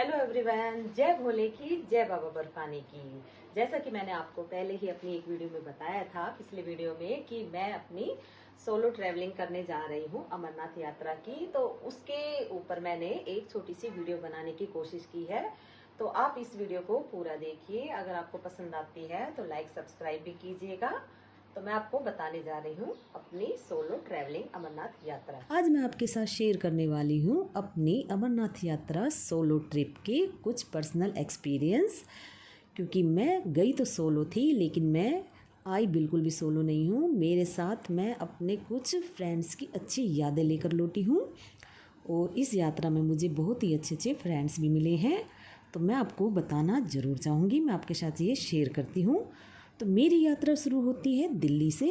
Hello everyone, जय भोले की, जय बाबा बर्फानी की। जैसा कि मैंने आपको पहले ही अपनी एक वीडियो में बताया था, पिछले वीडियो में, कि मैं अपनी सोलो ट्रैवलिंग करने जा रही हूँ अमरनाथ यात्रा की। तो उसके ऊपर मैंने एक छोटी सी वीडियो बनाने की कोशिश की है। तो आप इस वीडियो को पूरा देखिए। अगर आपको पसंद आती है तो लाइक सब्सक्राइब भी कीजिएगा। तो मैं आपको बताने जा रही हूँ अपनी सोलो ट्रैवलिंग अमरनाथ यात्रा। आज मैं आपके साथ शेयर करने वाली हूँ अपनी अमरनाथ यात्रा सोलो ट्रिप के कुछ पर्सनल एक्सपीरियंस। क्योंकि मैं गई तो सोलो थी, लेकिन मैं आई बिल्कुल भी सोलो नहीं हूँ। मेरे साथ मैं अपने कुछ फ्रेंड्स की अच्छी यादें लेकर लौटी हूँ और इस यात्रा में मुझे बहुत ही अच्छे अच्छे फ्रेंड्स भी मिले हैं। तो मैं आपको बताना ज़रूर चाहूँगी, मैं आपके साथ ये शेयर करती हूँ। तो मेरी यात्रा शुरू होती है दिल्ली से।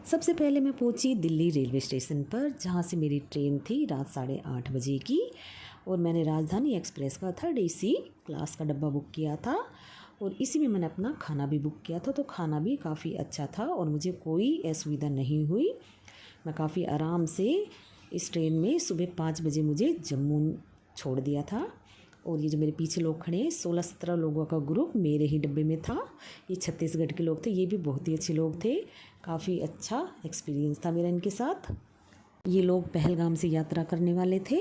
सबसे पहले मैं पहुंची दिल्ली रेलवे स्टेशन पर, जहां से मेरी ट्रेन थी रात 8:30 बजे की। और मैंने राजधानी एक्सप्रेस का 3rd AC क्लास का डब्बा बुक किया था और इसी में मैंने अपना खाना भी बुक किया था। तो खाना भी काफ़ी अच्छा था और मुझे कोई असुविधा नहीं हुई। मैं काफ़ी आराम से इस ट्रेन में सुबह 5 बजे मुझे जम्मू छोड़ दिया था। और ये जो मेरे पीछे लोग खड़े हैं, 16-17 लोगों का ग्रुप मेरे ही डब्बे में था। ये छत्तीसगढ़ के लोग थे, ये भी बहुत ही अच्छे लोग थे। काफ़ी अच्छा एक्सपीरियंस था मेरा इनके साथ। ये लोग पहलगाम से यात्रा करने वाले थे,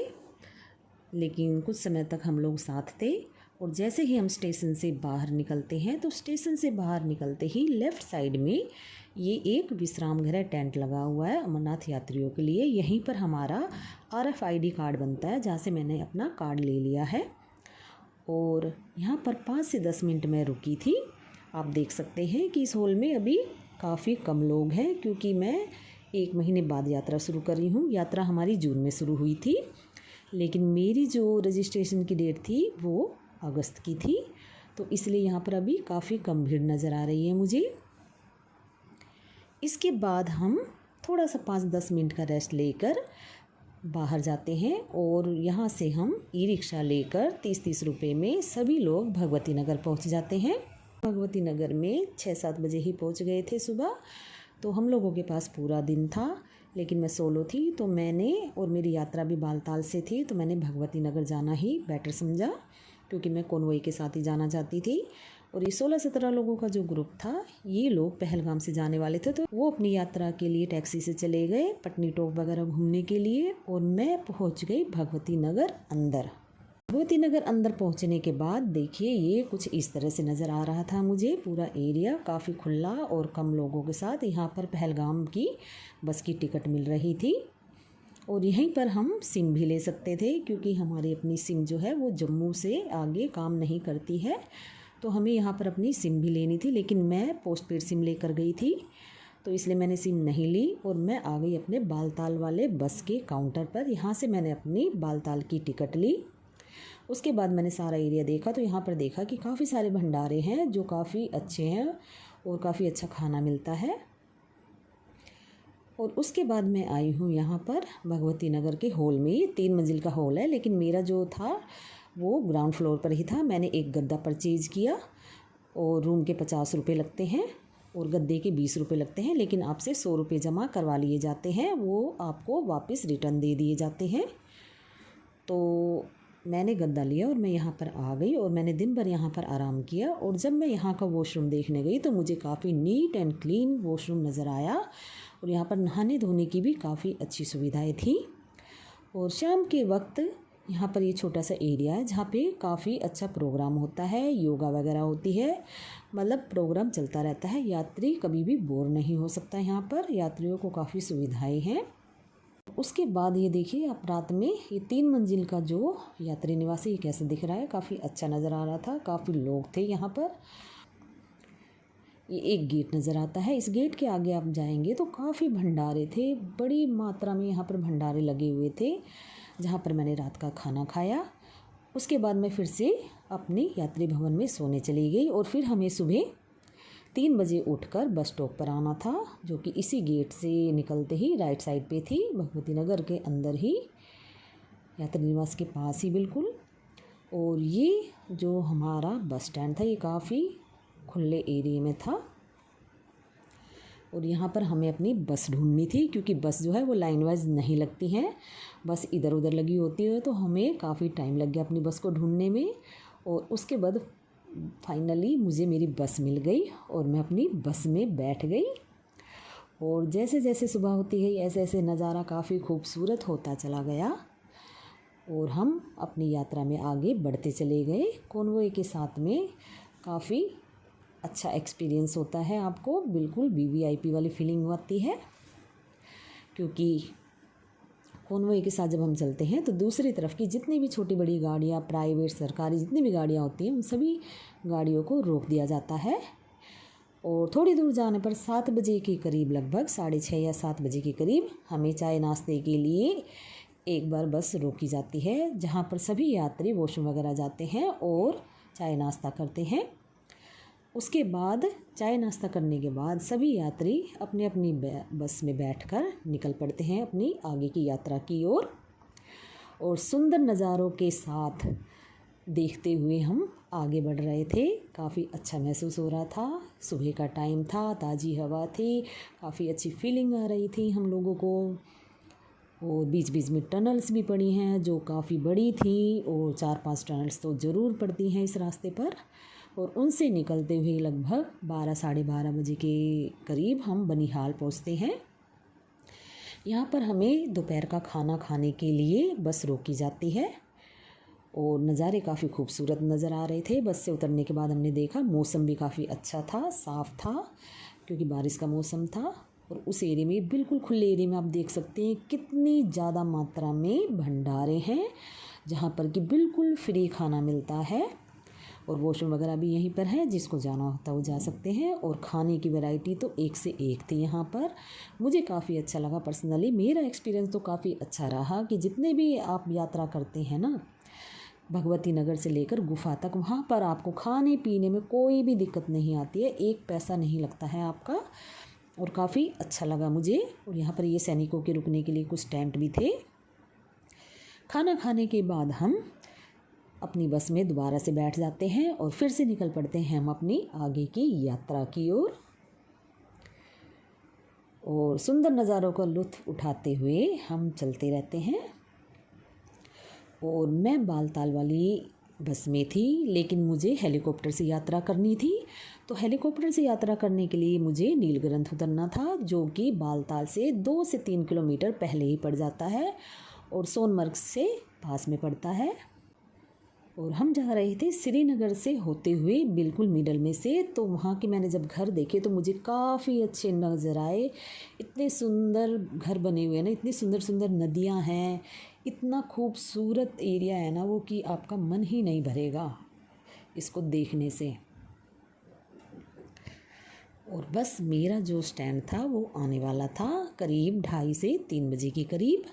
लेकिन कुछ समय तक हम लोग साथ थे। और जैसे ही हम स्टेशन से बाहर निकलते हैं, तो स्टेशन से बाहर निकलते ही लेफ़्ट साइड में ये एक विश्राम गृह टेंट लगा हुआ है अमरनाथ यात्रियों के लिए। यहीं पर हमारा RFID कार्ड बनता है, जहाँ से मैंने अपना कार्ड ले लिया है। और यहाँ पर 5 से 10 मिनट में रुकी थी। आप देख सकते हैं कि इस हॉल में अभी काफ़ी कम लोग हैं, क्योंकि मैं 1 महीने बाद यात्रा शुरू कर रही हूँ। यात्रा हमारी जून में शुरू हुई थी, लेकिन मेरी जो रजिस्ट्रेशन की डेट थी वो अगस्त की थी। तो इसलिए यहाँ पर अभी काफ़ी कम भीड़ नज़र आ रही है मुझे। इसके बाद हम थोड़ा सा 5-10 मिनट का रेस्ट लेकर बाहर जाते हैं और यहाँ से हम ई-रिक्शा लेकर 30-30 रुपये में सभी लोग भगवती नगर पहुँच जाते हैं। भगवती नगर में 6-7 बजे ही पहुँच गए थे सुबह। तो हम लोगों के पास पूरा दिन था, लेकिन मैं सोलो थी, तो मैंने, और मेरी यात्रा भी बालताल से थी, तो मैंने भगवती नगर जाना ही बेटर समझा, क्योंकि मैं कॉन्वॉय के साथ ही जाना चाहती थी। और ये 16-17 लोगों का जो ग्रुप था, ये लोग पहलगाम से जाने वाले थे। तो वो अपनी यात्रा के लिए टैक्सी से चले गए पटनी टॉप वगैरह घूमने के लिए, और मैं पहुंच गई भगवती नगर अंदर। भगवती नगर अंदर पहुंचने के बाद देखिए, ये कुछ इस तरह से नज़र आ रहा था मुझे। पूरा एरिया काफ़ी खुला और कम लोगों के साथ। यहाँ पर पहलगाम की बस की टिकट मिल रही थी और यहीं पर हम सिम भी ले सकते थे, क्योंकि हमारी अपनी सिम जो है वो जम्मू से आगे काम नहीं करती है। तो हमें यहाँ पर अपनी सिम भी लेनी थी, लेकिन मैं पोस्ट पेड सिम लेकर गई थी, तो इसलिए मैंने सिम नहीं ली। और मैं आ गई अपने बालताल वाले बस के काउंटर पर। यहाँ से मैंने अपनी बालताल की टिकट ली। उसके बाद मैंने सारा एरिया देखा, तो यहाँ पर देखा कि काफ़ी सारे भंडारे हैं जो काफ़ी अच्छे हैं और काफ़ी अच्छा खाना मिलता है। और उसके बाद मैं आई हूँ यहाँ पर भगवती नगर के हॉल में। ये 3 मंजिल का हॉल है, लेकिन मेरा जो था वो ग्राउंड फ्लोर पर ही था। मैंने एक गद्दा परचेज़ किया और रूम के 50 रुपये लगते हैं और गद्दे के 20 रुपये लगते हैं, लेकिन आपसे 100 रुपये जमा करवा लिए जाते हैं, वो आपको वापस रिटर्न दे दिए जाते हैं। तो मैंने गद्दा लिया और मैं यहाँ पर आ गई और मैंने दिन भर यहाँ पर आराम किया। और जब मैं यहाँ का वॉशरूम देखने गई, तो मुझे काफ़ी नीट एंड क्लीन वॉशरूम नज़र आया और यहाँ पर नहाने धोने की भी काफ़ी अच्छी सुविधाएं थी। और शाम के वक्त यहाँ पर ये छोटा सा एरिया है, जहाँ पे काफ़ी अच्छा प्रोग्राम होता है, योगा वगैरह होती है, मतलब प्रोग्राम चलता रहता है। यात्री कभी भी बोर नहीं हो सकता। यहाँ पर यात्रियों को काफ़ी सुविधाएं हैं। उसके बाद ये देखिए आप, रात में ये 3 मंजिल का जो यात्री निवास है, ये कैसे दिख रहा है, काफ़ी अच्छा नज़र आ रहा था। काफ़ी लोग थे यहाँ पर। ये एक गेट नज़र आता है, इस गेट के आगे आप जाएंगे तो काफ़ी भंडारे थे, बड़ी मात्रा में यहाँ पर भंडारे लगे हुए थे, जहाँ पर मैंने रात का खाना खाया। उसके बाद मैं फिर से अपनी यात्री भवन में सोने चली गई और फिर हमें सुबह 3 बजे उठकर बस स्टॉप पर आना था, जो कि इसी गेट से निकलते ही राइट साइड पे थी, भगवती नगर के अंदर ही, यात्री निवास के पास ही बिल्कुल। और ये जो हमारा बस स्टैंड था, ये काफ़ी खुले एरिया में था। और यहाँ पर हमें अपनी बस ढूंढनी थी, क्योंकि बस जो है वो लाइन वाइज नहीं लगती हैं, बस इधर उधर लगी होती है। तो हमें काफ़ी टाइम लग गया अपनी बस को ढूंढने में। और उसके बाद फाइनली मुझे मेरी बस मिल गई और मैं अपनी बस में बैठ गई। और जैसे जैसे सुबह होती गई ऐसे ऐसे नज़ारा काफ़ी खूबसूरत होता चला गया और हम अपनी यात्रा में आगे बढ़ते चले गए कॉन्वॉय के साथ में। काफ़ी अच्छा एक्सपीरियंस होता है, आपको बिल्कुल वीवीआईपी वाली फीलिंग आती है, क्योंकि कॉन्वॉय के साथ जब हम चलते हैं तो दूसरी तरफ की जितनी भी छोटी बड़ी गाड़ियाँ, प्राइवेट, सरकारी जितनी भी गाड़ियाँ होती हैं, उन सभी गाड़ियों को रोक दिया जाता है। और थोड़ी दूर जाने पर 7 बजे के करीब, लगभग 6:30 या 7 बजे के करीब, हमें चाय नाश्ते के लिए एक बार बस रोकी जाती है, जहाँ पर सभी यात्री वॉशरूम वगैरह जाते हैं और चाय नाश्ता करते हैं। उसके बाद चाय नाश्ता करने के बाद सभी यात्री अपनी अपनी बस में बैठकर निकल पड़ते हैं अपनी आगे की यात्रा की ओर। और सुंदर नज़ारों के साथ देखते हुए हम आगे बढ़ रहे थे। काफ़ी अच्छा महसूस हो रहा था, सुबह का टाइम था, ताज़ी हवा थी, काफ़ी अच्छी फीलिंग आ रही थी हम लोगों को। और बीच बीच में टनल्स भी पड़ी हैं जो काफ़ी बड़ी थी, और 4-5 टनल्स तो ज़रूर पड़ती हैं इस रास्ते पर। और उनसे निकलते हुए लगभग 12, साढ़े 12 बजे के करीब हम बनिहाल पहुंचते हैं। यहाँ पर हमें दोपहर का खाना खाने के लिए बस रोकी जाती है और नज़ारे काफ़ी खूबसूरत नज़र आ रहे थे। बस से उतरने के बाद हमने देखा मौसम भी काफ़ी अच्छा था, साफ़ था, क्योंकि बारिश का मौसम था। और उस एरिया में, बिल्कुल खुले एरिया में, आप देख सकते हैं कितनी ज़्यादा मात्रा में भंडारे हैं, जहाँ पर कि बिल्कुल फ्री खाना मिलता है। और वॉशरूम वगैरह भी यहीं पर है, जिसको जाना होता है वो जा सकते हैं। और खाने की वैरायटी तो एक से एक थी यहाँ पर। मुझे काफ़ी अच्छा लगा पर्सनली, मेरा एक्सपीरियंस तो काफ़ी अच्छा रहा कि जितने भी आप यात्रा करते हैं ना, भगवती नगर से लेकर गुफा तक, वहाँ पर आपको खाने पीने में कोई भी दिक्कत नहीं आती है, 1 पैसा नहीं लगता है आपका। और काफ़ी अच्छा लगा मुझे। और यहाँ पर ये सैनिकों के रुकने के लिए कुछ टेंट भी थे। खाना खाने के बाद हम अपनी बस में दोबारा से बैठ जाते हैं और फिर से निकल पड़ते हैं हम अपनी आगे की यात्रा की ओर। और सुंदर नज़ारों का लुत्फ़ उठाते हुए हम चलते रहते हैं। और मैं बालताल वाली बस में थी, लेकिन मुझे हेलीकॉप्टर से यात्रा करनी थी। तो हेलीकॉप्टर से यात्रा करने के लिए मुझे नीलग्रंथ उतरना था, जो कि बालताल से 2 से 3 किलोमीटर पहले ही पड़ जाता है और सोनमर्ग से पास में पड़ता है। और हम जा रहे थे श्रीनगर से होते हुए बिल्कुल मिडल में से। तो वहाँ के मैंने जब घर देखे तो मुझे काफ़ी अच्छे नज़र आए। इतने सुंदर घर बने हुए हैं ना, इतनी सुंदर सुंदर नदियाँ हैं, इतना खूबसूरत एरिया है ना वो, कि आपका मन ही नहीं भरेगा इसको देखने से। और बस मेरा जो स्टैंड था वो आने वाला था करीब 2:30 से 3 बजे के करीब।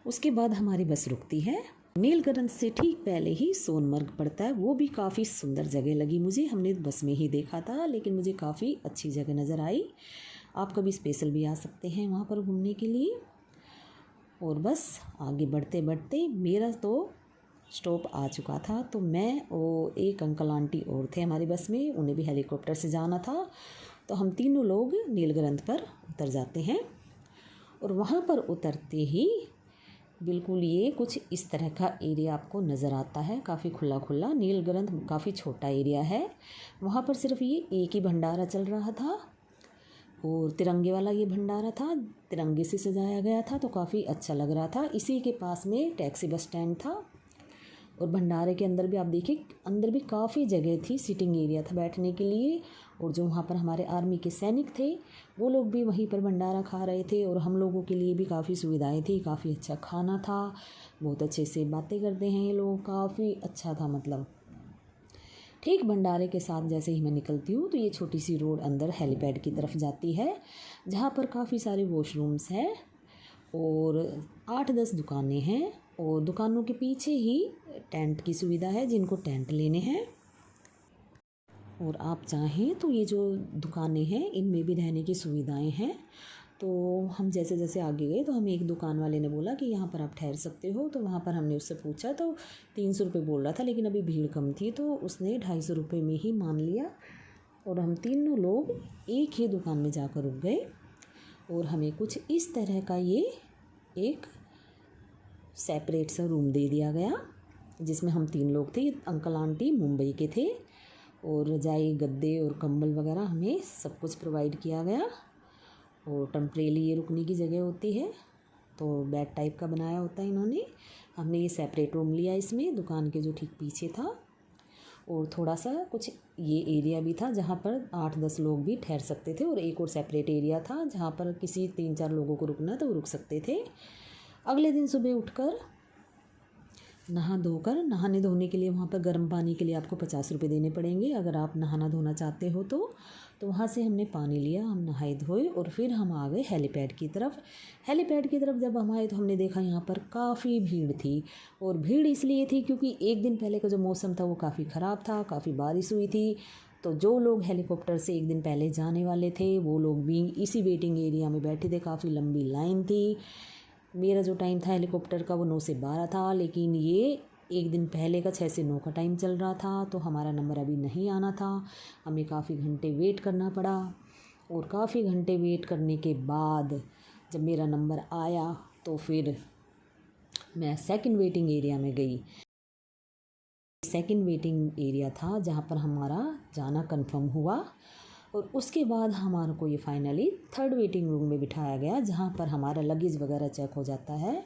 उसके बाद हमारी बस रुकती है। नीलगंज से ठीक पहले ही सोनमर्ग पड़ता है, वो भी काफ़ी सुंदर जगह लगी मुझे। हमने बस में ही देखा था, लेकिन मुझे काफ़ी अच्छी जगह नज़र आई। आप कभी स्पेशल भी आ सकते हैं वहाँ पर घूमने के लिए। और बस आगे बढ़ते बढ़ते मेरा तो स्टॉप आ चुका था। तो मैं और एक अंकल आंटी और थे हमारी बस में, उन्हें भी हेलीकॉप्टर से जाना था। तो हम तीनों लोग नीलगंज पर उतर जाते हैं। और वहाँ पर उतरते ही बिल्कुल ये कुछ इस तरह का एरिया आपको नज़र आता है, काफ़ी खुला खुला। नीलगंज काफ़ी छोटा एरिया है। वहाँ पर सिर्फ ये एक ही भंडारा चल रहा था और तिरंगे वाला ये भंडारा था, तिरंगे से सजाया गया था, तो काफ़ी अच्छा लग रहा था। इसी के पास में टैक्सी बस स्टैंड था। और भंडारे के अंदर भी आप देखिए, अंदर भी काफ़ी जगह थी, सीटिंग एरिया था बैठने के लिए। और जो वहाँ पर हमारे आर्मी के सैनिक थे वो लोग भी वहीं पर भंडारा खा रहे थे। और हम लोगों के लिए भी काफ़ी सुविधाएं थी, काफ़ी अच्छा खाना था, बहुत अच्छे से बातें करते हैं ये लोग, काफ़ी अच्छा था मतलब। ठीक भंडारे के साथ जैसे ही मैं निकलती हूँ तो ये छोटी सी रोड अंदर हेलीपैड की तरफ जाती है, जहाँ पर काफ़ी सारे वॉशरूम्स हैं और 8-10 दुकानें हैं। और दुकानों के पीछे ही टेंट की सुविधा है, जिनको टेंट लेने हैं। और आप चाहें तो ये जो दुकानें हैं इनमें भी रहने की सुविधाएं हैं। तो हम जैसे जैसे आगे गए तो हमें एक दुकान वाले ने बोला कि यहाँ पर आप ठहर सकते हो। तो वहाँ पर हमने उससे पूछा तो 300 रुपये बोल रहा था, लेकिन अभी भीड़ कम थी तो उसने 250 रुपये में ही मान लिया। और हम तीनों लोग एक ही दुकान में जाकर रुक गए और हमें कुछ इस तरह का ये एक सेपरेट सा रूम दे दिया गया, जिसमें हम 3 लोग थे। अंकल आंटी मुंबई के थे और रजाई, गद्दे और कंबल वगैरह हमें सब कुछ प्रोवाइड किया गया। और टेम्परेरी ये रुकने की जगह होती है, तो बेड टाइप का बनाया होता है इन्होंने। हमने ये सेपरेट रूम लिया इसमें, दुकान के जो ठीक पीछे था। और थोड़ा सा कुछ ये एरिया भी था जहाँ पर 8-10 लोग भी ठहर सकते थे, और एक और सेपरेट एरिया था जहाँ पर किसी 3-4 लोगों को रुकना तो वो रुक सकते थे। अगले दिन सुबह उठकर नहाने धोने के लिए वहाँ पर गर्म पानी के लिए आपको 50 रुपये देने पड़ेंगे अगर आप नहाना धोना चाहते हो तो वहाँ से हमने पानी लिया, हम नहाए धोए और फिर हम आ गए हेलीपैड की तरफ। हेलीपैड की तरफ जब हम आए तो हमने देखा यहाँ पर काफ़ी भीड़ थी, और भीड़ इसलिए थी क्योंकि एक दिन पहले का जो मौसम था वो काफ़ी ख़राब था, काफ़ी बारिश हुई थी। तो जो लोग हेलीकॉप्टर से एक दिन पहले जाने वाले थे वो लोग भी इसी वेटिंग एरिया में बैठे थे। काफ़ी लंबी लाइन थी। मेरा जो टाइम था हेलीकॉप्टर का वो 9 से 12 था, लेकिन ये एक दिन पहले का 6 से 9 का टाइम चल रहा था, तो हमारा नंबर अभी नहीं आना था। हमें काफ़ी घंटे वेट करना पड़ा, और काफ़ी घंटे वेट करने के बाद जब मेरा नंबर आया तो फिर मैं सेकंड वेटिंग एरिया में गई। सेकंड वेटिंग एरिया था जहाँ पर हमारा जाना कंफर्म हुआ, और उसके बाद हमारे को ये फाइनली थर्ड वेटिंग रूम में बिठाया गया, जहाँ पर हमारा लगेज वगैरह चेक हो जाता है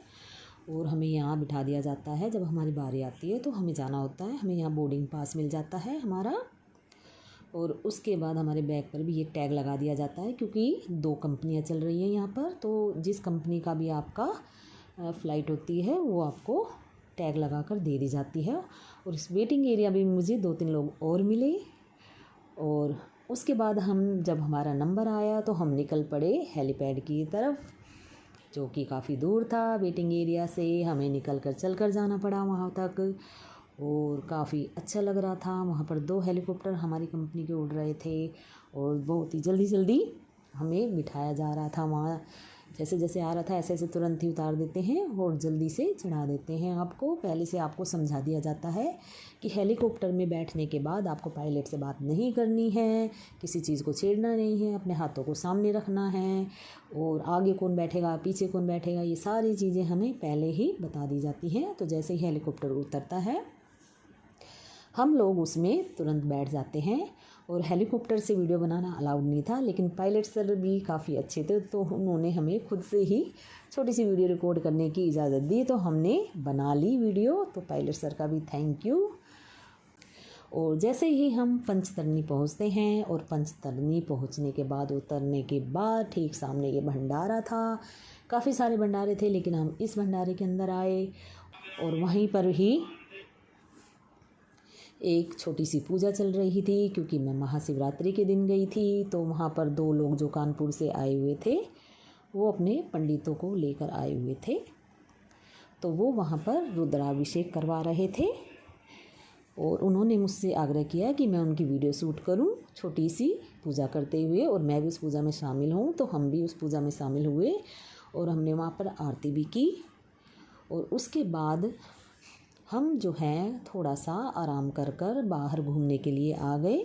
और हमें यहाँ बिठा दिया जाता है। जब हमारी बारी आती है तो हमें जाना होता है, हमें यहाँ बोर्डिंग पास मिल जाता है हमारा, और उसके बाद हमारे बैग पर भी ये टैग लगा दिया जाता है, क्योंकि 2 कंपनियाँ चल रही हैं यहाँ पर। तो जिस कंपनी का भी आपका फ़्लाइट होती है वो आपको टैग लगा कर दे दी जाती है। और इस वेटिंग एरिया में मुझे 2-3 लोग और मिले, और उसके बाद जब हमारा नंबर आया तो हम निकल पड़े हेलीपैड की तरफ, जो कि काफ़ी दूर था वेटिंग एरिया से। हमें चल कर जाना पड़ा वहाँ तक, और काफ़ी अच्छा लग रहा था। वहाँ पर 2 हेलीकॉप्टर हमारी कंपनी के उड़ रहे थे, और बहुत ही जल्दी हमें बिठाया जा रहा था वहाँ। जैसे जैसे आ रहा था ऐसे ऐसे तुरंत ही उतार देते हैं और जल्दी से चढ़ा देते हैं आपको। पहले से आपको समझा दिया जाता है कि हेलीकॉप्टर में बैठने के बाद आपको पायलट से बात नहीं करनी है, किसी चीज़ को छेड़ना नहीं है, अपने हाथों को सामने रखना है, और आगे कौन बैठेगा पीछे कौन बैठेगा ये सारी चीज़ें हमें पहले ही बता दी जाती हैं। तो जैसे ही हेलीकॉप्टर उतरता है हम लोग उसमें तुरंत बैठ जाते हैं। और हेलीकॉप्टर से वीडियो बनाना अलाउड नहीं था, लेकिन पायलट सर भी काफ़ी अच्छे थे, तो उन्होंने हमें खुद से ही छोटी सी वीडियो रिकॉर्ड करने की इजाज़त दी, तो हमने बना ली वीडियो। तो पायलट सर का भी थैंक यू। और जैसे ही हम पंचतरनी पहुंचते हैं, और पंचतरनी पहुंचने के बाद उतरने के बाद ठीक सामने ये भंडारा था। काफ़ी सारे भंडारे थे, लेकिन हम इस भंडारे के अंदर आए, और वहीं पर ही एक छोटी सी पूजा चल रही थी, क्योंकि मैं महाशिवरात्रि के दिन गई थी। तो वहाँ पर 2 लोग जो कानपुर से आए हुए थे वो अपने पंडितों को लेकर आए हुए थे, तो वो वहाँ पर रुद्राभिषेक करवा रहे थे, और उन्होंने मुझसे आग्रह किया कि मैं उनकी वीडियो शूट करूं छोटी सी पूजा करते हुए, और मैं भी उस पूजा में शामिल हूं। तो हम भी उस पूजा में शामिल हुए, और हमने वहाँ पर आरती भी की। और उसके बाद हम जो हैं थोड़ा सा आराम कर बाहर घूमने के लिए आ गए।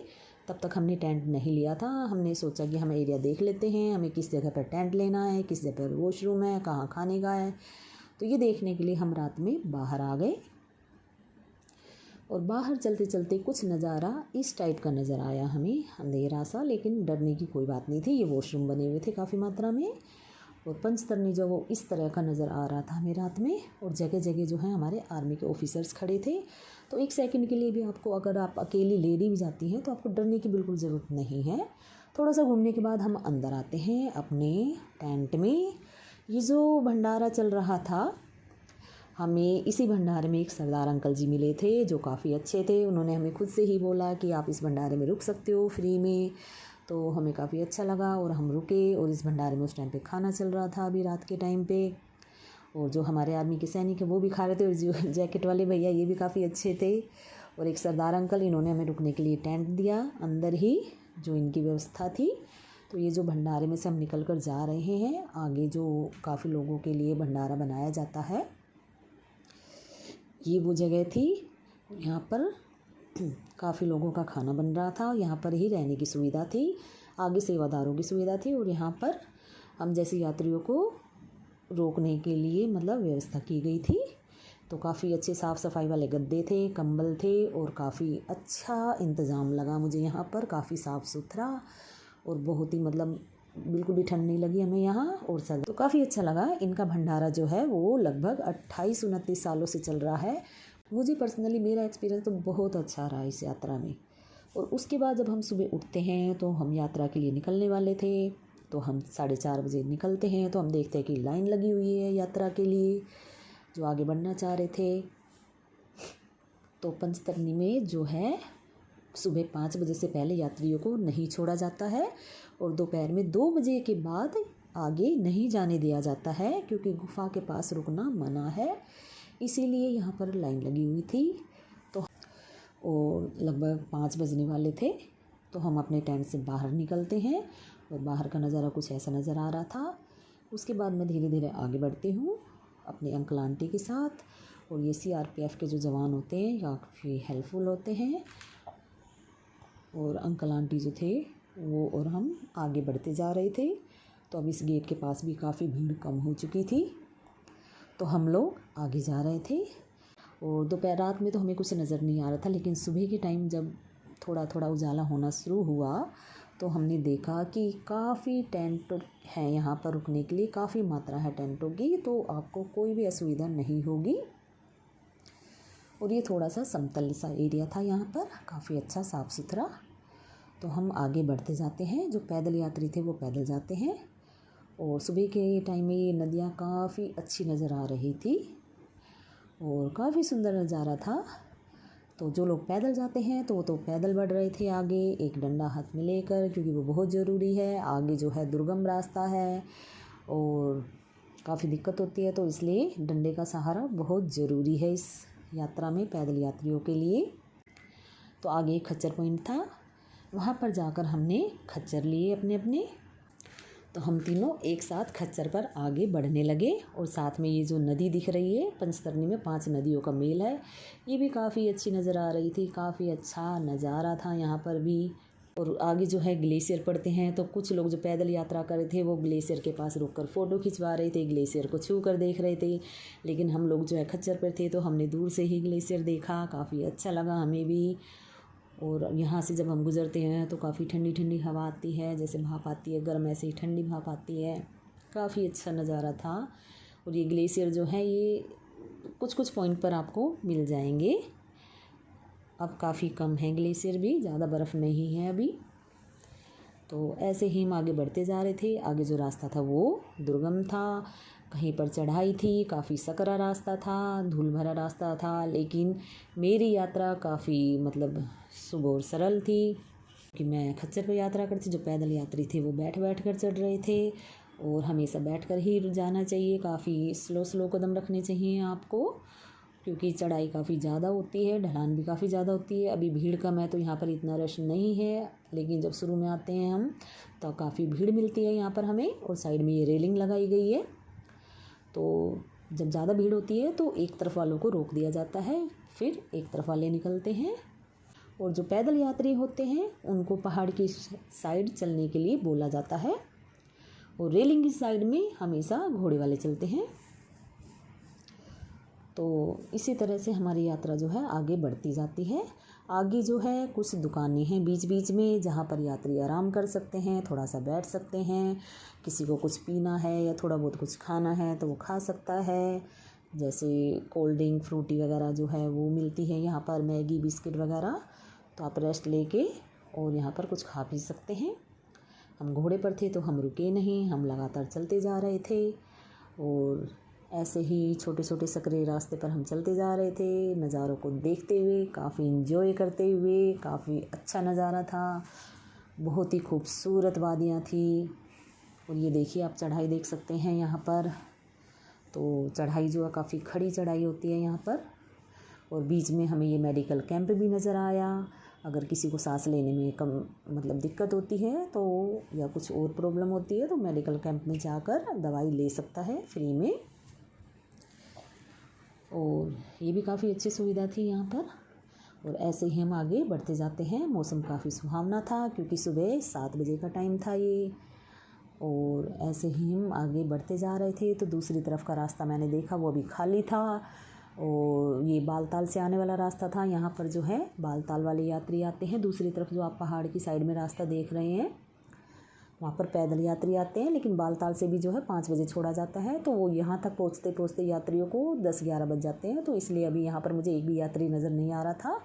तब तक हमने टेंट नहीं लिया था। हमने सोचा कि हम एरिया देख लेते हैं, हमें किस जगह पर टेंट लेना है, किस जगह पर वॉशरूम है, कहाँ खाने का है। तो ये देखने के लिए हम रात में बाहर आ गए, और बाहर चलते चलते कुछ नज़ारा इस टाइप का नज़र आया हमें, अंधेरा सा, लेकिन डरने की कोई बात नहीं थी। ये वॉशरूम बने हुए थे काफ़ी मात्रा में, और पंचतरनी जो वो इस तरह का नज़र आ रहा था हमें रात में, और जगह जगह जो है हमारे आर्मी के ऑफिसर्स खड़े थे। तो एक सेकंड के लिए भी आपको, अगर आप अकेली लेडी भी जाती हैं तो आपको डरने की बिल्कुल ज़रूरत नहीं है। थोड़ा सा घूमने के बाद हम अंदर आते हैं अपने टेंट में। ये जो भंडारा चल रहा था, हमें इसी भंडारे में एक सरदार अंकल जी मिले थे जो काफ़ी अच्छे थे। उन्होंने हमें खुद से ही बोला कि आप इस भंडारे में रुक सकते हो फ्री में। तो हमें काफ़ी अच्छा लगा, और हम रुके। और इस भंडारे में उस टाइम पे खाना चल रहा था अभी रात के टाइम पे, और जो हमारे आर्मी के सैनिक हैं वो भी खा रहे थे, और जो जैकेट वाले भैया ये भी काफ़ी अच्छे थे। और एक सरदार अंकल, इन्होंने हमें रुकने के लिए टेंट दिया अंदर ही, जो इनकी व्यवस्था थी। तो ये जो भंडारे में से हम निकल कर जा रहे हैं, आगे जो काफ़ी लोगों के लिए भंडारा बनाया जाता है, ये वो जगह थी। यहाँ पर काफ़ी लोगों का खाना बन रहा था। यहाँ पर ही रहने की सुविधा थी, आगे सेवादारों की सुविधा थी और यहाँ पर हम जैसे यात्रियों को रोकने के लिए मतलब व्यवस्था की गई थी। तो काफ़ी अच्छे साफ़ सफाई वाले गद्दे थे, कंबल थे और काफ़ी अच्छा इंतज़ाम लगा मुझे यहाँ पर, काफ़ी साफ़ सुथरा और बहुत ही मतलब बिल्कुल भी ठंड नहीं लगी हमें यहाँ और सर्द। तो काफ़ी अच्छा लगा। इनका भंडारा जो है वो लगभग 28-29 सालों से चल रहा है। मुझे पर्सनली मेरा एक्सपीरियंस तो बहुत अच्छा रहा इस यात्रा में। और उसके बाद जब हम सुबह उठते हैं तो हम यात्रा के लिए निकलने वाले थे। तो हम 4:30 बजे निकलते हैं तो हम देखते हैं कि लाइन लगी हुई है यात्रा के लिए, जो आगे बढ़ना चाह रहे थे। तो पंचतरणी में जो है सुबह 5 बजे से पहले यात्रियों को नहीं छोड़ा जाता है और दोपहर में 2 बजे के बाद आगे नहीं जाने दिया जाता है, क्योंकि गुफा के पास रुकना मना है। इसीलिए यहाँ पर लाइन लगी हुई थी। तो और लगभग 5 बजने वाले थे तो हम अपने टेंट से बाहर निकलते हैं और बाहर का नज़ारा कुछ ऐसा नज़र आ रहा था। उसके बाद मैं धीरे धीरे आगे बढ़ती हूँ अपने अंकल आंटी के साथ। और ये CRPF के जो जवान होते हैं काफ़ी हेल्पफुल होते हैं। और अंकल आंटी जो थे वो और हम आगे बढ़ते जा रहे थे। तो अब इस गेट के पास भी काफ़ी भीड़ कम हो चुकी थी, तो हम लोग आगे जा रहे थे। और दोपहर रात में तो हमें कुछ नज़र नहीं आ रहा था, लेकिन सुबह के टाइम जब थोड़ा थोड़ा उजाला होना शुरू हुआ तो हमने देखा कि काफ़ी टेंट हैं यहाँ पर रुकने के लिए, काफ़ी मात्रा है टेंटों की, तो आपको कोई भी असुविधा नहीं होगी। और ये थोड़ा सा समतल सा एरिया था यहाँ पर, काफ़ी अच्छा साफ़ सुथरा। तो हम आगे बढ़ते जाते हैं। जो पैदल यात्री थे वो पैदल जाते हैं। और सुबह के टाइम में ये नदियाँ काफ़ी अच्छी नज़र आ रही थी और काफ़ी सुंदर नज़ारा था। तो जो लोग पैदल जाते हैं तो वो तो पैदल बढ़ रहे थे आगे, एक डंडा हाथ में लेकर, क्योंकि वो बहुत ज़रूरी है। आगे जो है दुर्गम रास्ता है और काफ़ी दिक्कत होती है, तो इसलिए डंडे का सहारा बहुत ज़रूरी है इस यात्रा में पैदल यात्रियों के लिए। तो आगे एक खच्चर पॉइंट था, वहाँ पर जाकर हमने खच्चर लिए अपने अपने। तो हम तीनों एक साथ खच्चर पर आगे बढ़ने लगे। और साथ में ये जो नदी दिख रही है, पंचतरणी में 5 नदियों का मेल है, ये भी काफ़ी अच्छी नज़र आ रही थी। काफ़ी अच्छा नज़ारा था यहाँ पर भी। और आगे जो है ग्लेशियर पड़ते हैं, तो कुछ लोग जो पैदल यात्रा कर रहे थे वो ग्लेशियर के पास रुककर फ़ोटो खिंचवा रहे थे, ग्लेशियर को छू कर देख रहे थे। लेकिन हम लोग जो है खच्चर पर थे तो हमने दूर से ही ग्लेशियर देखा, काफ़ी अच्छा लगा हमें भी। और यहाँ से जब हम गुज़रते हैं तो काफ़ी ठंडी ठंडी हवा आती है, जैसे भाप आती है गर्म, ऐसे ही ठंडी भाप आती है। काफ़ी अच्छा नज़ारा था। और ये ग्लेशियर जो है ये कुछ कुछ पॉइंट पर आपको मिल जाएंगे। अब काफ़ी कम है ग्लेशियर भी, ज़्यादा बर्फ़ नहीं है अभी। तो ऐसे ही हम आगे बढ़ते जा रहे थे। आगे जो रास्ता था वो दुर्गम था, कहीं पर चढ़ाई थी, काफ़ी सकरा रास्ता था, धूल भरा रास्ता था। लेकिन मेरी यात्रा काफ़ी मतलब सुगम और सरल थी, कि मैं खच्चर पर यात्रा करती। जो पैदल यात्री थे वो बैठ बैठ कर चढ़ रहे थे और हमेशा बैठ कर ही जाना चाहिए। काफ़ी स्लो स्लो कदम रखने चाहिए आपको, क्योंकि चढ़ाई काफ़ी ज़्यादा होती है, ढलान भी काफ़ी ज़्यादा होती है। अभी भीड़ कम है तो यहाँ पर इतना रश नहीं है, लेकिन जब शुरू में आते हैं हम तो काफ़ी भीड़ मिलती है यहाँ पर हमें। और साइड में ये रेलिंग लगाई गई है, तो जब ज़्यादा भीड़ होती है तो एक तरफ वालों को रोक दिया जाता है, फिर एक तरफ वाले निकलते हैं। और जो पैदल यात्री होते हैं उनको पहाड़ की साइड चलने के लिए बोला जाता है, और रेलिंग की साइड में हमेशा घोड़े वाले चलते हैं। तो इसी तरह से हमारी यात्रा जो है आगे बढ़ती जाती है। आगे जो है कुछ दुकानें हैं बीच बीच में, जहाँ पर यात्री आराम कर सकते हैं, थोड़ा सा बैठ सकते हैं। किसी को कुछ पीना है या थोड़ा बहुत कुछ खाना है तो वो खा सकता है, जैसे कोल्ड ड्रिंक फ्रूटी वगैरह जो है वो मिलती है यहाँ पर, मैगी बिस्किट वगैरह। तो आप रेस्ट लेके और यहाँ पर कुछ खा पी सकते हैं। हम घोड़े पर थे तो हम रुके नहीं, हम लगातार चलते जा रहे थे। और ऐसे ही छोटे छोटे सकरे रास्ते पर हम चलते जा रहे थे, नज़ारों को देखते हुए, काफ़ी इंजॉय करते हुए। काफ़ी अच्छा नज़ारा था, बहुत ही खूबसूरत वादियाँ थी। और ये देखिए आप चढ़ाई देख सकते हैं यहाँ पर। तो चढ़ाई जो है काफ़ी खड़ी चढ़ाई होती है यहाँ पर। और बीच में हमें ये मेडिकल कैंप भी नज़र आया। अगर किसी को सांस लेने में कम मतलब दिक्कत होती है तो, या कुछ और प्रॉब्लम होती है तो मेडिकल कैंप में जाकर दवाई ले सकता है फ्री में। और ये भी काफ़ी अच्छी सुविधा थी यहाँ पर। और ऐसे ही हम आगे बढ़ते जाते हैं। मौसम काफ़ी सुहावना था क्योंकि सुबह 7 बजे का टाइम था ये। और ऐसे ही हम आगे बढ़ते जा रहे थे तो दूसरी तरफ का रास्ता मैंने देखा, वो अभी खाली था और ये बालताल से आने वाला रास्ता था। यहाँ पर जो है बालताल वाले यात्री आते हैं। दूसरी तरफ जो आप पहाड़ की साइड में रास्ता देख रहे हैं वहाँ पर पैदल यात्री आते हैं, लेकिन बालताल से भी जो है 5 बजे छोड़ा जाता है। तो वो यहाँ तक पहुँचते पहुँचते यात्रियों को 10-11 बज जाते हैं। तो इसलिए अभी यहाँ पर मुझे एक भी यात्री नज़र नहीं आ रहा था,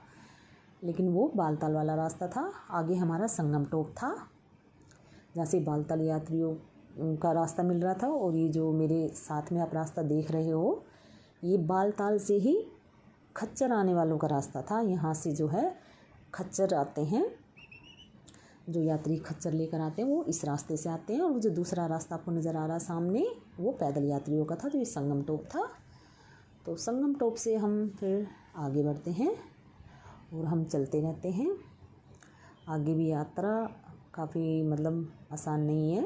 लेकिन वो बालताल वाला रास्ता था। आगे हमारा संगम टोप था जहाँ से बालताल यात्रियों का रास्ता मिल रहा था। और ये जो मेरे साथ में आप रास्ता देख रहे हो, ये बालताल से ही खच्चर आने वालों का रास्ता था। यहाँ से जो है खच्चर आते हैं, जो यात्री खच्चर लेकर आते हैं वो इस रास्ते से आते हैं। और वो जो दूसरा रास्ता आपको नज़र आ रहा है सामने, वो पैदल यात्रियों का था। तो ये संगम टोप था। तो संगम टोप से हम फिर आगे बढ़ते हैं और हम चलते रहते हैं। आगे भी यात्रा काफ़ी आसान नहीं है,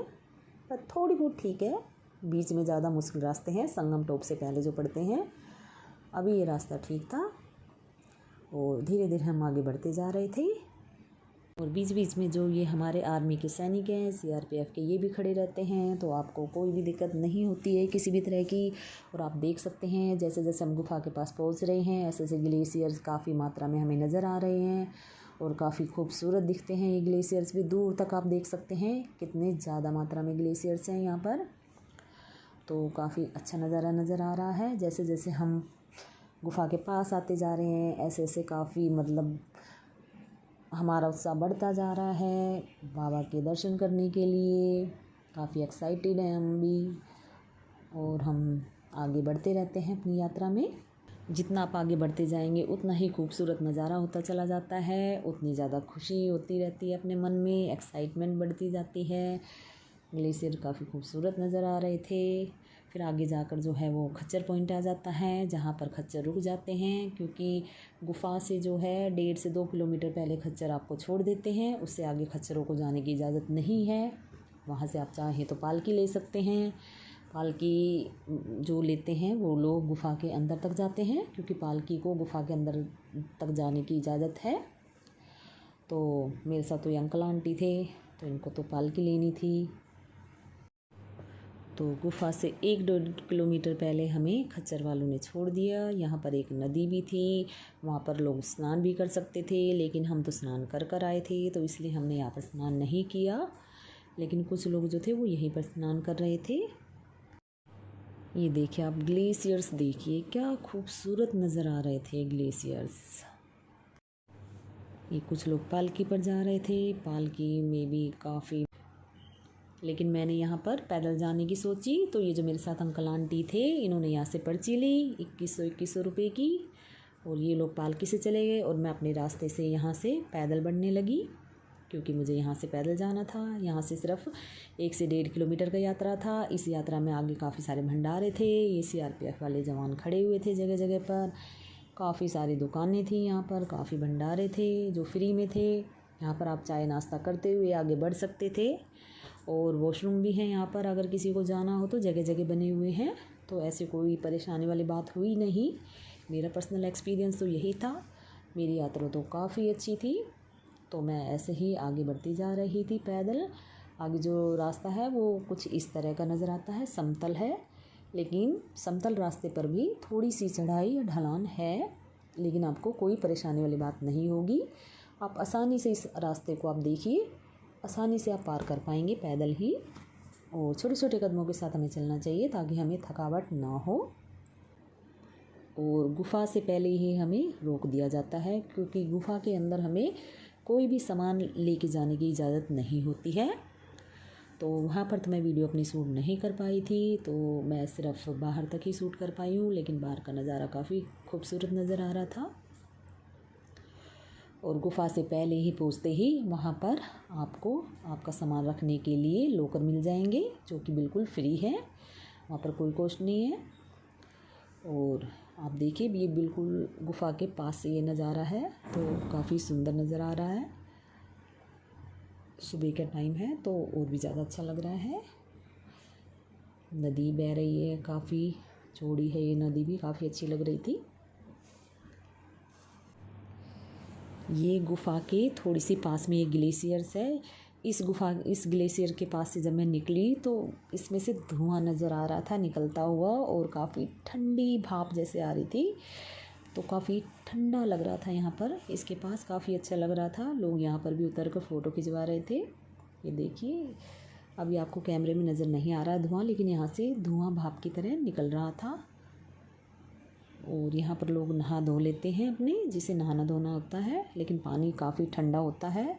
पर थोड़ी बहुत ठीक है। बीच में ज़्यादा मुश्किल रास्ते हैं संगम टोप से पहले जो पड़ते हैं। अभी ये रास्ता ठीक था और धीरे धीरे हम आगे बढ़ते जा रहे थे। और बीच बीच में जो ये हमारे आर्मी के सैनिक हैं, CRPF के, ये भी खड़े रहते हैं। तो आपको कोई भी दिक्कत नहीं होती है किसी भी तरह की। और आप देख सकते हैं जैसे जैसे हम गुफा के पास पहुंच रहे हैं, ऐसे ऐसे ग्लेशियर्स काफ़ी मात्रा में हमें नज़र आ रहे हैं और काफ़ी खूबसूरत दिखते हैं ये ग्लेशियर्स भी। दूर तक आप देख सकते हैं कितने ज़्यादा मात्रा में ग्लेशियर्स हैं यहाँ पर। तो काफ़ी अच्छा नज़ारा नज़र आ रहा है। जैसे जैसे हम गुफा के पास आते जा रहे हैं, ऐसे ऐसे काफ़ी हमारा उत्साह बढ़ता जा रहा है बाबा के दर्शन करने के लिए। काफ़ी एक्साइटेड हैं हम भी और हम आगे बढ़ते रहते हैं अपनी यात्रा में। जितना आप आगे बढ़ते जाएंगे उतना ही खूबसूरत नज़ारा होता चला जाता है, उतनी ज़्यादा खुशी होती रहती है अपने मन में, एक्साइटमेंट बढ़ती जाती है। ग्लेशियर काफ़ी खूबसूरत नज़र आ रहे थे। फिर आगे जाकर जो है वो खच्चर पॉइंट आ जाता है, जहाँ पर खच्चर रुक जाते हैं क्योंकि गुफा से जो है 1.5 से 2 किलोमीटर पहले खच्चर आपको छोड़ देते हैं। उससे आगे खच्चरों को जाने की इजाज़त नहीं है। वहाँ से आप चाहें तो पालकी ले सकते हैं। पालकी जो लेते हैं वो लोग गुफा के अंदर तक जाते हैं, क्योंकि पालकी को गुफा के अंदर तक जाने की इजाज़त है। तो मेरे साथ तो ये अंकल आंटी थे, तो इनको तो पालकी लेनी थी। तो गुफा से 1-1.5 किलोमीटर पहले हमें खच्चर वालों ने छोड़ दिया। यहाँ पर एक नदी भी थी, वहाँ पर लोग स्नान भी कर सकते थे, लेकिन हम तो स्नान कर कर आए थे तो इसलिए हमने यहाँ पर स्नान नहीं किया। लेकिन कुछ लोग जो थे वो यहीं पर स्नान कर रहे थे। ये देखिए आप ग्लेशियर्स देखिए, क्या खूबसूरत नज़र आ रहे थे ग्लेशियर्स। ये कुछ लोग पालकी पर जा रहे थे, पालकी में भी काफ़ी, लेकिन मैंने यहाँ पर पैदल जाने की सोची। तो ये जो मेरे साथ अंकल आंटी थे, इन्होंने यहाँ से पर्ची ली 2100 रुपये की, और ये लोग पालकी से चले गए और मैं अपने रास्ते से यहाँ से पैदल बढ़ने लगी, क्योंकि मुझे यहाँ से पैदल जाना था। यहाँ से सिर्फ 1 से 1.5 किलोमीटर का यात्रा था। इस यात्रा में आगे काफ़ी सारे भंडारे थे, ये CRPF वाले जवान खड़े हुए थे जगह जगह पर। काफ़ी सारी दुकानें थी यहाँ पर, काफ़ी भंडारे थे जो फ्री में थे। यहाँ पर आप चाय नाश्ता करते हुए आगे बढ़ सकते थे। और वॉशरूम भी है यहाँ पर, अगर किसी को जाना हो तो जगह जगह बने हुए हैं। तो ऐसे कोई परेशानी वाली बात हुई नहीं। मेरा पर्सनल एक्सपीरियंस तो यही था। मेरी यात्रा तो काफ़ी अच्छी थी। तो मैं ऐसे ही आगे बढ़ती जा रही थी पैदल। आगे जो रास्ता है वो कुछ इस तरह का नज़र आता है, समतल है, लेकिन समतल रास्ते पर भी थोड़ी सी चढ़ाई या ढलान है, लेकिन आपको कोई परेशानी वाली बात नहीं होगी। आप आसानी से इस रास्ते को आप देखिए, आसानी से आप पार कर पाएंगे पैदल ही। और छोटे छोटे कदमों के साथ हमें चलना चाहिए ताकि हमें थकावट ना हो। और गुफा से पहले ही हमें रोक दिया जाता है, क्योंकि गुफा के अंदर हमें कोई भी सामान लेके जाने की इजाज़त नहीं होती है। तो वहाँ पर तो मैं वीडियो अपनी शूट नहीं कर पाई थी, तो मैं सिर्फ बाहर तक ही शूट कर पाई हूँ। लेकिन बाहर का नज़ारा काफ़ी खूबसूरत नज़र आ रहा था। और गुफा से पहले ही पहुँचते ही वहाँ पर आपको आपका सामान रखने के लिए लॉकर मिल जाएंगे, जो कि बिल्कुल फ्री है, वहाँ पर कोई कॉस्ट नहीं है। और आप देखिए ये बिल्कुल गुफा के पास से ये नज़ारा है, तो काफ़ी सुंदर नज़र आ रहा है। सुबह का टाइम है तो और भी ज़्यादा अच्छा लग रहा है। नदी बह रही है, काफ़ी चौड़ी है ये नदी भी, काफ़ी अच्छी लग रही थी। ये गुफ़ा के थोड़ी सी पास में ये ग्लेशियर्स है। इस ग्लेशियर के पास से जब मैं निकली तो इसमें से धुआं नज़र आ रहा था निकलता हुआ, और काफ़ी ठंडी भाप जैसे आ रही थी। तो काफ़ी ठंडा लग रहा था यहाँ पर, इसके पास काफ़ी अच्छा लग रहा था। लोग यहाँ पर भी उतर कर फ़ोटो खिंचवा रहे थे। ये देखिए, अभी आपको कैमरे में नज़र नहीं आ रहा धुआं, लेकिन यहाँ से धुआं भाप की तरह निकल रहा था। और यहाँ पर लोग नहा धो लेते हैं अपने, जिसे नहाना धोना होता है, लेकिन पानी काफ़ी ठंडा होता है।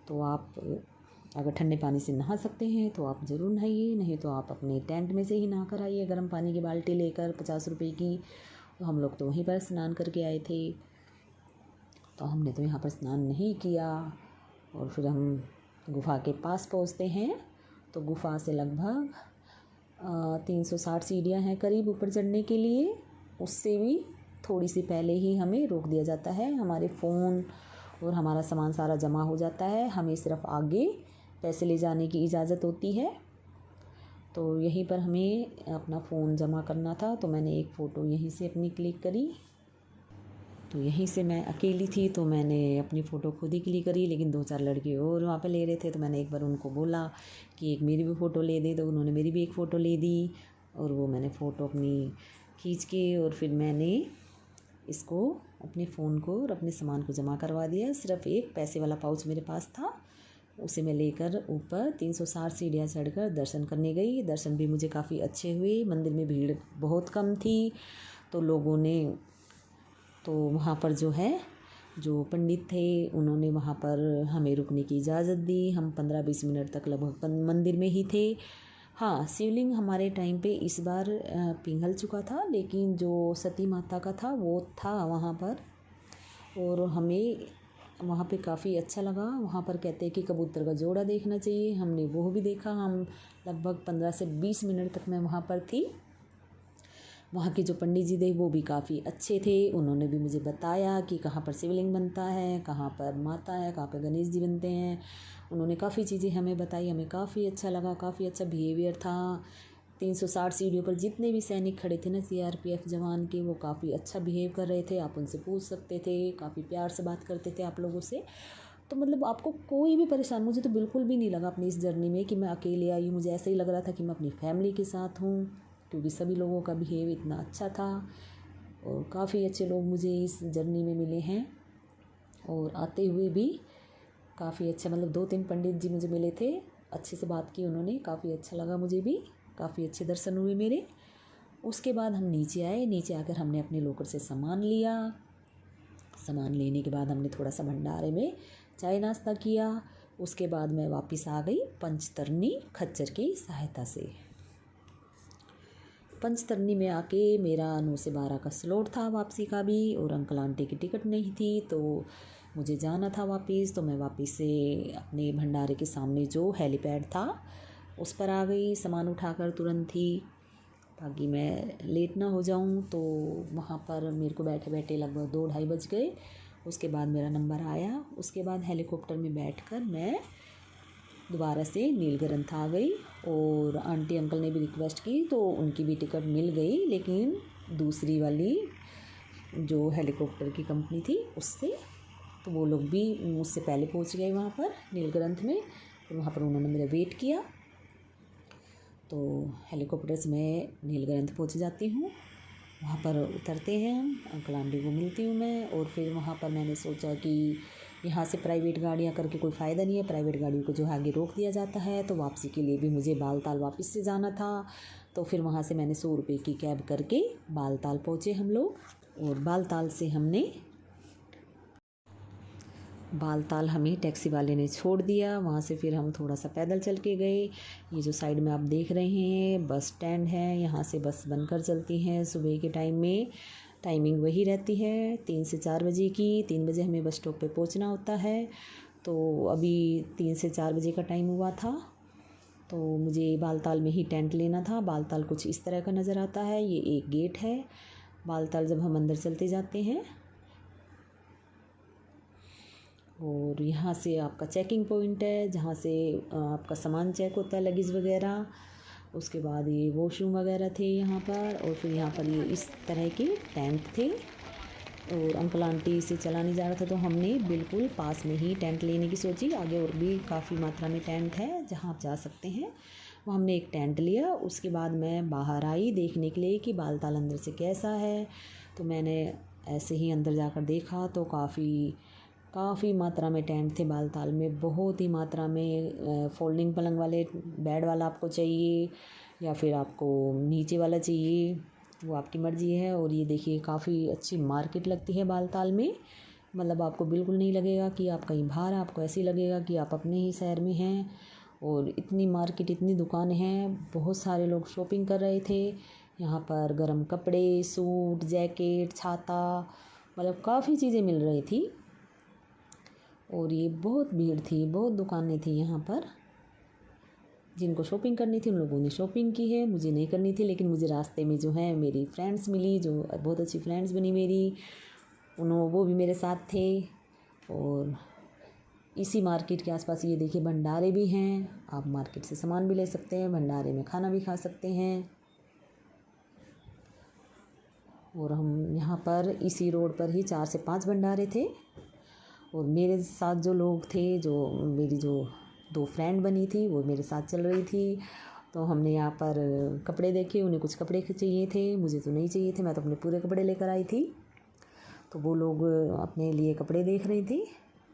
तो आप अगर ठंडे पानी से नहा सकते हैं तो आप ज़रूर नहाइए, नहीं तो आप अपने टेंट में से ही नहा कर आइए गर्म पानी की बाल्टी लेकर 50 रुपये की। तो हम लोग तो वहीं पर स्नान करके आए थे, तो हमने तो यहाँ पर स्नान नहीं किया। और फिर हम गुफ़ा के पास पहुँचते हैं। तो गुफ़ा से लगभग 360 सीढ़ियाँ हैं करीब ऊपर चढ़ने के लिए। उससे भी थोड़ी सी पहले ही हमें रोक दिया जाता है। हमारे फ़ोन और हमारा सामान सारा जमा हो जाता है, हमें सिर्फ आगे पैसे ले जाने की इजाज़त होती है। तो यहीं पर हमें अपना फ़ोन जमा करना था, तो मैंने एक फ़ोटो यहीं से अपनी क्लिक करी। तो यहीं से मैं अकेली थी तो मैंने अपनी फ़ोटो खुद ही क्लिक करी, लेकिन 2-4 लड़के और वहाँ पे ले रहे थे। तो मैंने एक बार उनको बोला कि एक मेरी भी फ़ोटो ले दे, तो उन्होंने मेरी भी एक फ़ोटो ले दी। और वो मैंने फ़ोटो अपनी खींच के और फिर मैंने इसको अपने फ़ोन को और अपने सामान को जमा करवा दिया। सिर्फ एक पैसे वाला पाउच मेरे पास था, उसे मैं लेकर ऊपर 360 सीढ़ियाँ चढ़कर दर्शन करने गई। दर्शन भी मुझे काफ़ी अच्छे हुए। मंदिर में भीड़ बहुत कम थी, तो लोगों ने तो वहाँ पर जो पंडित थे उन्होंने वहाँ पर हमें रुकने की इजाज़त दी। हम 15-20 मिनट तक लगभग मंदिर में ही थे। हाँ, शिवलिंग हमारे टाइम पे इस बार पिघल चुका था, लेकिन जो सती माता का था वो था वहाँ पर, और हमें वहाँ पे काफ़ी अच्छा लगा। वहाँ पर कहते हैं कि कबूतर का जोड़ा देखना चाहिए, हमने वो भी देखा। हम लगभग 15 से 20 मिनट तक मैं वहाँ पर थी। वहाँ के जो पंडित जी थे वो भी काफ़ी अच्छे थे। उन्होंने भी मुझे बताया कि कहाँ पर शिवलिंग बनता है, कहाँ पर माता है, कहाँ पर गणेश जी बनते हैं। उन्होंने काफ़ी चीज़ें हमें बताई, हमें काफ़ी अच्छा लगा, काफ़ी अच्छा बिहेवियर था। 360 सीढ़ियों पर जितने भी सैनिक खड़े थे ना CRPF जवान के, वो काफ़ी अच्छा बिहेव कर रहे थे। आप उनसे पूछ सकते थे, काफ़ी प्यार से बात करते थे आप लोगों से। तो मतलब आपको कोई भी परेशान, मुझे तो बिल्कुल भी नहीं लगा अपनी इस जर्नी में कि मैं अकेले आई हूँ। मुझे ऐसा ही लग रहा था कि मैं अपनी फैमिली के साथ हूँ, क्योंकि सभी लोगों का बिहेव इतना अच्छा था। और काफ़ी अच्छे लोग मुझे इस जर्नी में मिले हैं, और आते हुए भी काफ़ी अच्छा, मतलब 2-3 पंडित जी मुझे मिले थे, अच्छे से बात की उन्होंने, काफ़ी अच्छा लगा मुझे भी, काफ़ी अच्छे दर्शन हुए मेरे। उसके बाद हम नीचे आए। नीचे आकर हमने अपने लॉकर से सामान लिया। सामान लेने के बाद हमने थोड़ा सा भंडारे में चाय नाश्ता किया। उसके बाद मैं वापस आ गई पंचतरनी खच्चर की सहायता से। पंचतरनी में आके मेरा 9 से 12 का स्लॉट था वापसी का भी, और अंकल आंटी की टिकट नहीं थी, तो मुझे जाना था वापस। तो मैं वापस से अपने भंडारे के सामने जो हेलीपैड था उस पर आ गई सामान उठाकर तुरंत ही, ताकि मैं लेट ना हो जाऊं। तो वहाँ पर मेरे को बैठे बैठे लगभग 2-2:30 बज गए। उसके बाद मेरा नंबर आया। उसके बाद हेलीकॉप्टर में बैठकर मैं दोबारा से नीलगंज आ गई, और आंटी अंकल ने भी रिक्वेस्ट की तो उनकी भी टिकट मिल गई, लेकिन दूसरी वाली जो हेलीकॉप्टर की कंपनी थी उससे। तो वो लोग भी मुझसे पहले पहुंच गए वहाँ पर नीलगंज में। तो वहाँ पर उन्होंने मेरा वेट किया। तो हेलीकॉप्टर से मैं नीलगंज पहुँच जाती हूँ। वहाँ पर उतरते हैं हम, अंकल आंटी को मिलती हूँ मैं। और फिर वहाँ पर मैंने सोचा कि यहाँ से प्राइवेट गाड़ियाँ करके कोई फ़ायदा नहीं है, प्राइवेट गाड़ियों को जो है आगे रोक दिया जाता है। तो वापसी के लिए भी मुझे बालताल वापस से जाना था। तो फिर वहाँ से मैंने 100 रुपये की कैब करके बालताल पहुँचे हम लोग, और बालताल से बालताल हमें टैक्सी वाले ने छोड़ दिया। वहाँ से फिर हम थोड़ा सा पैदल चल के गए। ये जो साइड में आप देख रहे हैं बस स्टैंड है, यहाँ से बस बनकर चलती हैं सुबह के टाइम में। टाइमिंग वही रहती है 3 से 4 बजे की। 3 बजे हमें बस स्टॉप पे पहुँचना होता है। तो अभी 3 से 4 बजे का टाइम हुआ था, तो मुझे बालताल में ही टेंट लेना था। बालताल कुछ इस तरह का नज़र आता है। ये एक गेट है बालताल जब हम अंदर चलते जाते हैं, और यहाँ से आपका चेकिंग पॉइंट है जहाँ से आपका सामान चेक होता है, लगेज वगैरह। उसके बाद ये वॉशरूम वगैरह थे यहाँ पर, और फिर यहाँ पर ये इस तरह के टेंट थे। और अंकल आंटी से चला नहीं जा रहा था, तो हमने बिल्कुल पास में ही टेंट लेने की सोची। आगे और भी काफ़ी मात्रा में टेंट है जहाँ आप जा सकते हैं। वो हमने एक टेंट लिया। उसके बाद मैं बाहर आई देखने के लिए कि बालताल अंदर से कैसा है। तो मैंने ऐसे ही अंदर जाकर देखा तो काफ़ी मात्रा में टेंट थे बालताल में, बहुत ही मात्रा में। फोल्डिंग पलंग वाले बेड वाला आपको चाहिए या फिर आपको नीचे वाला चाहिए, वो आपकी मर्ज़ी है। और ये देखिए काफ़ी अच्छी मार्केट लगती है बालताल में, मतलब आपको बिल्कुल नहीं लगेगा कि आप कहीं बाहर हैं, आपको ऐसे ही लगेगा कि आप अपने ही शहर में हैं। और इतनी मार्केट, इतनी दुकानें हैं, बहुत सारे लोग शॉपिंग कर रहे थे यहाँ पर। गर्म कपड़े, सूट, जैकेट, छाता, मतलब काफ़ी चीज़ें मिल रही थी। और ये बहुत भीड़ थी, बहुत दुकानें थी यहाँ पर। जिनको शॉपिंग करनी थी उन लोगों ने शॉपिंग की है, मुझे नहीं करनी थी। लेकिन मुझे रास्ते में जो है मेरी फ्रेंड्स मिली, जो बहुत अच्छी फ्रेंड्स बनी मेरी, वो भी मेरे साथ थे। और इसी मार्केट के आसपास ये देखिए भंडारे भी हैं, आप मार्केट से सामान भी ले सकते हैं, भंडारे में खाना भी खा सकते हैं। और हम यहाँ पर इसी रोड पर ही 4 से 5 भंडारे थे। और मेरे साथ जो लोग थे, जो मेरी जो 2 फ्रेंड बनी थी, वो मेरे साथ चल रही थी। तो हमने यहाँ पर कपड़े देखे, उन्हें कुछ कपड़े चाहिए थे, मुझे तो नहीं चाहिए थे, मैं तो अपने पूरे कपड़े लेकर आई थी। तो वो लोग अपने लिए कपड़े देख रही थी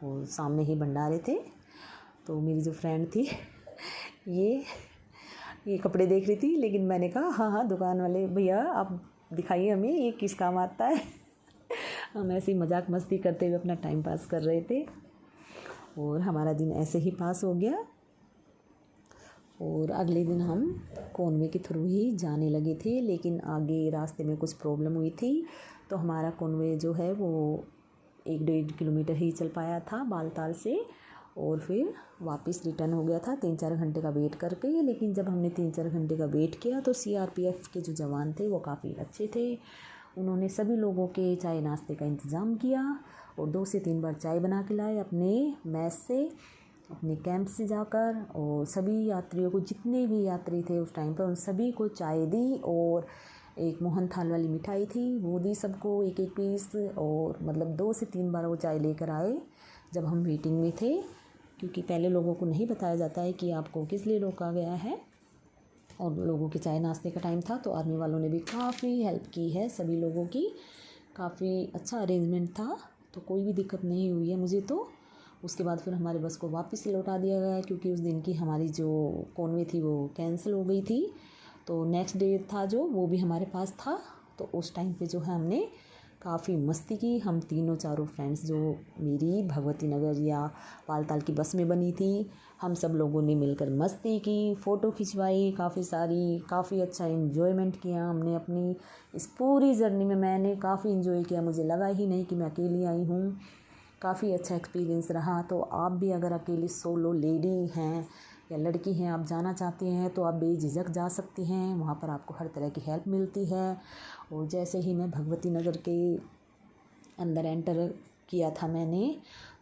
और सामने ही भंडारे थे। तो मेरी जो फ्रेंड थी ये कपड़े देख रही थी, लेकिन मैंने कहा हाँ हाँ दुकान वाले भैया आप दिखाइए हमें ये किस काम आता है। हम ऐसे ही मजाक मस्ती करते हुए अपना टाइम पास कर रहे थे और हमारा दिन ऐसे ही पास हो गया। और अगले दिन हम कॉनवे के थ्रू ही जाने लगे थे, लेकिन आगे रास्ते में कुछ प्रॉब्लम हुई थी। तो हमारा कॉनवे जो है वो 1-1.5 किलोमीटर ही चल पाया था बालताल से, और फिर वापस रिटर्न हो गया था 3-4 घंटे का वेट करके। लेकिन जब हमने 3-4 घंटे का वेट किया तो CRPF के जो जवान थे वो काफ़ी अच्छे थे। उन्होंने सभी लोगों के चाय नाश्ते का इंतज़ाम किया और 2 से 3 बार चाय बना के लाए अपने मैस से, अपने कैंप से जाकर। और सभी यात्रियों को, जितने भी यात्री थे उस टाइम पर, उन सभी को चाय दी। और एक मोहन थाल वाली मिठाई थी, वो दी सबको 1-1 पीस। और मतलब 2 से 3 बार वो चाय लेकर आए जब हम मीटिंग में थे, क्योंकि पहले लोगों को नहीं बताया जाता है कि आपको किस लिए रोका गया है। और लोगों के चाय नाश्ते का टाइम था, तो आर्मी वालों ने भी काफ़ी हेल्प की है सभी लोगों की, काफ़ी अच्छा अरेंजमेंट था, तो कोई भी दिक्कत नहीं हुई है मुझे तो। उसके बाद फिर हमारे बस को वापस लौटा दिया गया, क्योंकि उस दिन की हमारी जो कॉनवे थी वो कैंसिल हो गई थी। तो नेक्स्ट डे था जो, वो भी हमारे पास था। तो उस टाइम पे जो है हमने काफ़ी मस्ती की। हम तीनों चारों फ्रेंड्स जो मेरी भगवती नगर या बालताल की बस में बनी थी, हम सब लोगों ने मिलकर मस्ती की, फ़ोटो खिंचवाई काफ़ी सारी, काफ़ी अच्छा एंजॉयमेंट किया हमने अपनी इस पूरी जर्नी में। मैंने काफ़ी एंजॉय किया, मुझे लगा ही नहीं कि मैं अकेली आई हूँ। काफ़ी अच्छा एक्सपीरियंस रहा। तो आप भी अगर अकेली सोलो लेडी हैं या लड़की हैं, आप जाना चाहती हैं, तो आप बेझिझक जा सकती हैं। वहाँ पर आपको हर तरह की हेल्प मिलती है। और जैसे ही मैं भगवती नगर के अंदर एंटर किया था मैंने,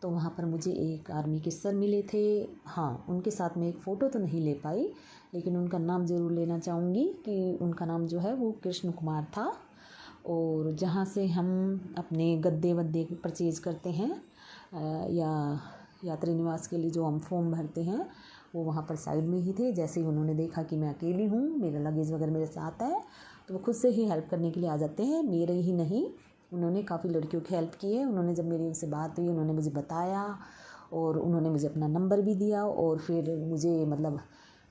तो वहाँ पर मुझे एक आर्मी के सर मिले थे। हाँ, उनके साथ में एक फ़ोटो तो नहीं ले पाई, लेकिन उनका नाम ज़रूर लेना चाहूँगी कि उनका नाम जो है वो कृष्ण कुमार था। और जहाँ से हम अपने गद्दे वद्दे परचेज़ करते हैं या यात्री निवास के लिए जो हम फॉर्म भरते हैं, वो वहाँ पर साइड में ही थे। जैसे ही उन्होंने देखा कि मैं अकेली हूँ, मेरा लगेज वगैरह मेरे साथ है, तो वो खुद से ही हेल्प करने के लिए आ जाते हैं। मेरे ही नहीं, उन्होंने काफ़ी लड़कियों की हेल्प की है। उन्होंने, जब मेरी उनसे बात हुई, उन्होंने मुझे बताया और उन्होंने मुझे अपना नंबर भी दिया। और फिर मुझे मतलब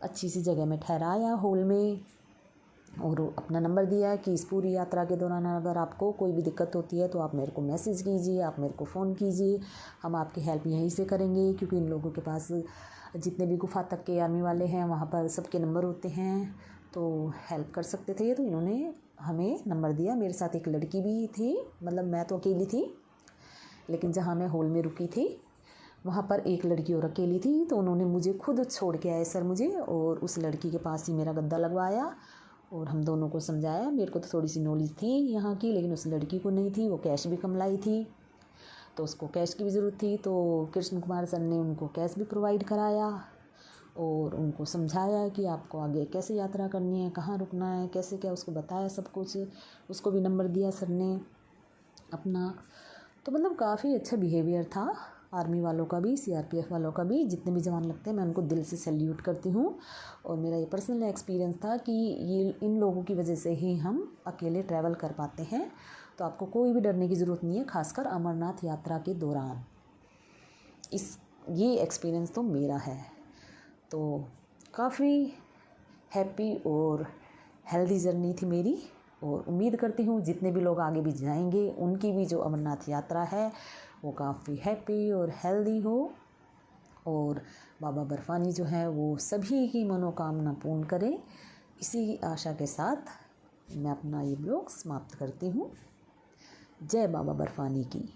अच्छी सी जगह में ठहराया हॉल में, और अपना नंबर दिया कि इस पूरी यात्रा के दौरान अगर आपको कोई भी दिक्कत होती है तो आप मेरे को मैसेज कीजिए, आप मेरे को फ़ोन कीजिए, हम आपकी हेल्प यहीं से करेंगे। क्योंकि इन लोगों के पास जितने भी गुफा तक के आर्मी वाले हैं, वहाँ पर सबके नंबर होते हैं, तो हेल्प कर सकते थे। तो इन्होंने हमें नंबर दिया। मेरे साथ एक लड़की भी थी, मतलब मैं तो अकेली थी, लेकिन जहाँ मैं हॉल में रुकी थी वहाँ पर एक लड़की और अकेली थी। तो उन्होंने मुझे खुद छोड़ के आए सर मुझे, और उस लड़की के पास ही मेरा गद्दा लगवाया और हम दोनों को समझाया। मेरे को तो थोड़ी सी नॉलेज थी यहाँ की, लेकिन उस लड़की को नहीं थी। वो कैश भी कम लाई थी, तो उसको कैश की भी ज़रूरत थी। तो कृष्ण कुमार सर ने उनको कैश भी प्रोवाइड कराया और उनको समझाया कि आपको आगे कैसे यात्रा करनी है, कहाँ रुकना है, कैसे क्या, उसको बताया सब कुछ। उसको भी नंबर दिया सर ने अपना। तो मतलब काफ़ी अच्छा बिहेवियर था आर्मी वालों का भी, सीआरपीएफ वालों का भी। जितने भी जवान लगते हैं मैं उनको दिल से सैल्यूट करती हूँ। और मेरा ये पर्सनल एक्सपीरियंस था कि ये इन लोगों की वजह से ही हम अकेले ट्रैवल कर पाते हैं। तो आपको कोई भी डरने की ज़रूरत नहीं है, खासकर अमरनाथ यात्रा के दौरान। ये एक्सपीरियंस तो मेरा है। तो काफ़ी हैप्पी और हेल्दी जर्नी थी मेरी। और उम्मीद करती हूँ जितने भी लोग आगे भी जाएंगे उनकी भी जो अमरनाथ यात्रा है वो काफ़ी हैप्पी और हेल्दी हो। और बाबा बर्फानी जो है वो सभी की मनोकामना पूर्ण करे। इसी आशा के साथ मैं अपना ये ब्लॉग समाप्त करती हूँ। जय बाबा बर्फानी की।